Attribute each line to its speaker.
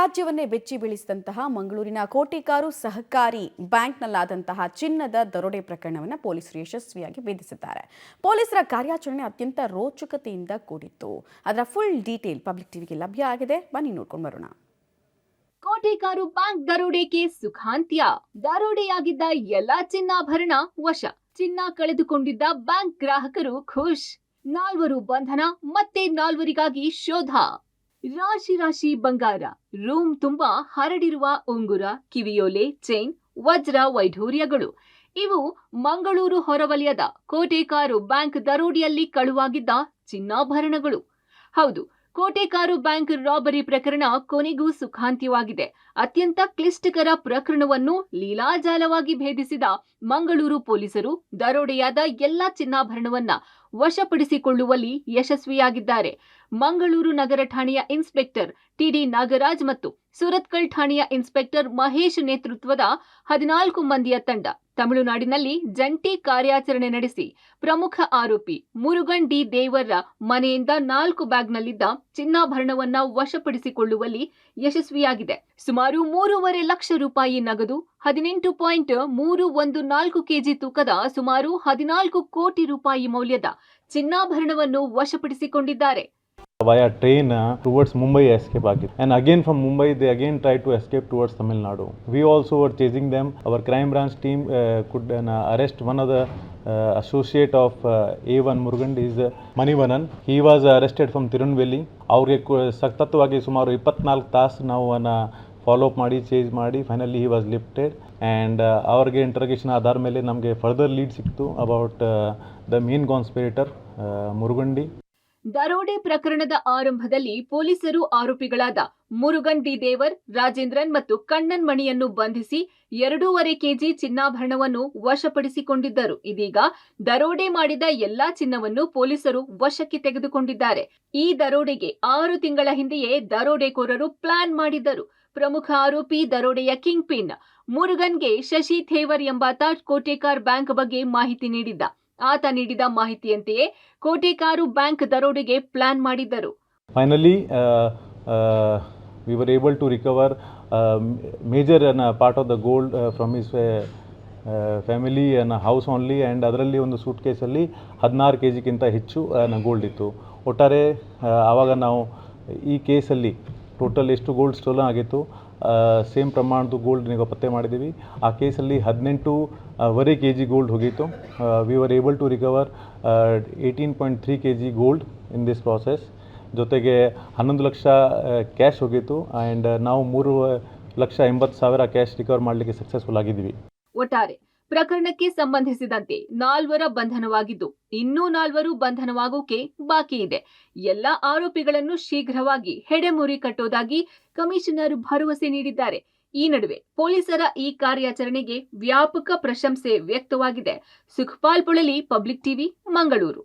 Speaker 1: ರಾಜ್ಯವನ್ನೇ ಬೆಚ್ಚಿ ಬೀಳಿಸಿದಂತಹ ಮಂಗಳೂರಿನ ಕೋಟೆಕಾರು ಸಹಕಾರಿ ಬ್ಯಾಂಕ್ನಲ್ಲಾದಂತಹ ಚಿನ್ನದ ದರೋಡೆ ಪ್ರಕರಣವನ್ನು ಪೊಲೀಸರು ಯಶಸ್ವಿಯಾಗಿ ಭೇದಿಸಿದ್ದಾರೆ. ಪೊಲೀಸರ ಕಾರ್ಯಾಚರಣೆ ಅತ್ಯಂತ ರೋಚಕತೆಯಿಂದ ಕೂಡಿತ್ತು. ಅದರ ಫುಲ್ ಡೀಟೇಲ್ ಪಬ್ಲಿಕ್ ಟಿವಿಗೆ ಲಭ್ಯ ಆಗಿದೆ. ಬನ್ನಿ ನೋಡ್ಕೊಂಡು ಬರೋಣ.
Speaker 2: ಕೋಟೆಕಾರು ಬ್ಯಾಂಕ್ ದರೋಡೆಗೆ ಸುಖಾಂತ್ಯ. ದರೋಡೆಯಾಗಿದ್ದ ಎಲ್ಲಾ ಚಿನ್ನಾಭರಣ ವಶ. ಚಿನ್ನ ಕಳೆದುಕೊಂಡಿದ್ದ ಬ್ಯಾಂಕ್ ಗ್ರಾಹಕರು ಖುಷ್. 4 ಬಂಧನ, ಮತ್ತೆ 4 ಶೋಧ. ರಾಶಿ ರಾಶಿ ಬಂಗಾರ, ರೂಮ್ ತುಂಬಾ ಹರಡಿರುವ ಉಂಗುರ, ಕಿವಿಯೋಲೆ, ಚೈನ್, ವಜ್ರ ವೈಢೂರ್ಯಗಳು ಇವು ಮಂಗಳೂರು ಹೊರವಲಯದ ಕೋಟೆಕಾರು ಬ್ಯಾಂಕ್ ದರೋಡೆಯಲ್ಲಿ ಕಳುವಾಗಿದ್ದ ಚಿನ್ನಾಭರಣಗಳು. ಹೌದು, ಕೋಟೆಕಾರು ಬ್ಯಾಂಕ್ ರಾಬರಿ ಪ್ರಕರಣ ಕೊನೆಗೂ ಸುಖಾಂತ್ಯವಾಗಿದೆ. ಅತ್ಯಂತ ಕ್ಲಿಷ್ಟಕರ ಪ್ರಕರಣವನ್ನು ಲೀಲಾಜಾಲವಾಗಿ ಭೇದಿಸಿದ ಮಂಗಳೂರು ಪೊಲೀಸರು ದರೋಡೆಯಾದ ಎಲ್ಲಾ ಚಿನ್ನಾಭರಣವನ್ನ ವಶಪಡಿಸಿಕೊಳ್ಳುವಲ್ಲಿ ಯಶಸ್ವಿಯಾಗಿದ್ದಾರೆ. ಮಂಗಳೂರು ನಗರ ಠಾಣೆಯ ಇನ್ಸ್ಪೆಕ್ಟರ್ ಟಿಡಿ ನಾಗರಾಜ್ ಮತ್ತು ಸುರತ್ಕಲ್ ಠಾಣೆಯ ಇನ್ಸ್ಪೆಕ್ಟರ್ ಮಹೇಶ್ ನೇತೃತ್ವದ 14 ಮಂದಿಯ ತಂಡ ತಮಿಳುನಾಡಿನಲ್ಲಿ ಜಂಟಿ ಕಾರ್ಯಾಚರಣೆ ನಡೆಸಿ ಪ್ರಮುಖ ಆರೋಪಿ ಮುರುಗನ್ ಡಿ ದೇವರ ಮನೆಯಿಂದ 4 ಬ್ಯಾಗ್ನಲ್ಲಿದ್ದ ಚಿನ್ನಾಭರಣವನ್ನ ವಶಪಡಿಸಿಕೊಳ್ಳುವಲ್ಲಿ ಯಶಸ್ವಿಯಾಗಿದೆ. ಸುಮಾರು 3.5 ಲಕ್ಷ ರೂಪಾಯಿ ನಗದು, 18.314 ಕೆಜಿ ತೂಕದ ಸುಮಾರು 14 ಕೋಟಿ ರೂಪಾಯಿ ಮೌಲ್ಯದ ಚಿನ್ನಾಭರಣವನ್ನು ವಶಪಡಿಸಿಕೊಂಡಿದ್ದಾರೆ.
Speaker 3: Via train towards Mumbai escape agit, and again from Mumbai they again tried to escape towards Tamil Nadu. We also were chasing them. Our crime branch team could arrest one of the associate of A1 Murugan is Manivanan. He was arrested from Tirunelveli. ಅವ್ರಿಗೆ ಸತತವಾಗಿ ಸುಮಾರು 24 ತಾಸು ನಾವು follow up ಮಾಡಿ chase ಮಾಡಿ finally he was lifted and ಅವ್ರಿಗೆ interrogation ಆಧಾರ ಮೇಲೆ ನಮಗೆ ಫರ್ದರ್ ಲೀಡ್ ಸಿಕ್ತು about the main conspirator Murugandi.
Speaker 2: ದರೋಡೆ ಪ್ರಕರಣದ ಆರಂಭದಲ್ಲಿ ಪೊಲೀಸರು ಆರೋಪಿಗಳಾದ ಮುರುಗನ್ ಡಿ ದೇವರ್, ರಾಜೇಂದ್ರನ್ ಮತ್ತು ಕಣ್ಣನ್ ಮಣಿಯನ್ನು ಬಂಧಿಸಿ 2.5 ಕೆಜಿ ಚಿನ್ನಾಭರಣವನ್ನು ವಶಪಡಿಸಿಕೊಂಡಿದ್ದರು. ಇದೀಗ ದರೋಡೆ ಮಾಡಿದ ಎಲ್ಲಾ ಚಿನ್ನವನ್ನು ಪೊಲೀಸರು ವಶಕ್ಕೆ ತೆಗೆದುಕೊಂಡಿದ್ದಾರೆ. ಈ ದರೋಡೆಗೆ 6 ತಿಂಗಳ ಹಿಂದೆಯೇ ದರೋಡೆಕೋರರು ಪ್ಲಾನ್ ಮಾಡಿದ್ದರು. ಪ್ರಮುಖ ಆರೋಪಿ ದರೋಡೆಯ ಕಿಂಗ್ ಪಿನ್ ಮುರುಗನ್ಗೆ ಶಶಿ ಥೇವರ್ ಎಂಬಾತ ಕೋಟೆಕಾರ್ ಬ್ಯಾಂಕ್ ಬಗ್ಗೆ ಮಾಹಿತಿ ನೀಡಿದ್ದ. ಆತ ನೀಡಿದ ಮಾಹಿತಿಯಂತೆಯೇ ಕೋಟೆಕಾರು ಬ್ಯಾಂಕ್ ದರೋಡೆಗೆ ಪ್ಲಾನ್ ಮಾಡಿದ್ದರು.
Speaker 3: Finally we were able to recover major part of the gold from his family and house only, and ಅದರಲ್ಲಿ ಒಂದು ಸೂಟ್ ಕೇಸಲ್ಲಿ 16 ಕೆಜಿಗಿಂತ ಹೆಚ್ಚು ಗೋಲ್ಡ್ ಇತ್ತು. ಒಟ್ಟಾರೆ ಆವಾಗ ನಾವು ಈ ಕೇಸಲ್ಲಿ ಟೋಟಲ್ ಎಷ್ಟು ಗೋಲ್ಡ್ ಸ್ಟೋಲನ್ ಆಗಿತ್ತು ಸೇಮ್ ಪ್ರಮಾಣದ ಗೋಲ್ಡ್ ನೀವು ಪತ್ತೆ ಮಾಡಿದ್ದೀವಿ. ಆ ಕೇಸಲ್ಲಿ 18.5 ಕೆಜಿ ಗೋಲ್ಡ್ ಹೋಗಿತ್ತು. We were able to recover 18.3 KG gold in this process. ಜೊತೆಗೆ 11 ಲಕ್ಷ ಕ್ಯಾಶ್ ಹೋಗಿತ್ತು ಆ್ಯಂಡ್ ನಾವು 3,80,000 ಕ್ಯಾಶ್ ರಿಕವರ್ ಮಾಡಲಿಕ್ಕೆ ಸಕ್ಸಸ್ಫುಲ್ ಆಗಿದ್ದೀವಿ.
Speaker 2: ಒಟ್ಟಾರೆ ಪ್ರಕರಣಕ್ಕೆ ಸಂಬಂಧಿಸಿದಂತೆ 4 ಬಂಧನವಾಗಿದ್ದು ಇನ್ನೂ 4 ಬಂಧನವಾಗೋಕೆ ಬಾಕಿ ಇದೆ. ಎಲ್ಲ ಆರೋಪಿಗಳನ್ನು ಶೀಘ್ರವಾಗಿ ಹೆಡೆಮುರಿ ಕಟ್ಟೋದಾಗಿ ಕಮಿಷನರ್ ಭರವಸೆ ನೀಡಿದ್ದಾರೆ. ಈ ನಡುವೆ ಪೊಲೀಸರ ಈ ಕಾರ್ಯಾಚರಣೆಗೆ ವ್ಯಾಪಕ ಪ್ರಶಂಸೆ ವ್ಯಕ್ತವಾಗಿದೆ. Sukhpal Polali, public TV, Mangaluru.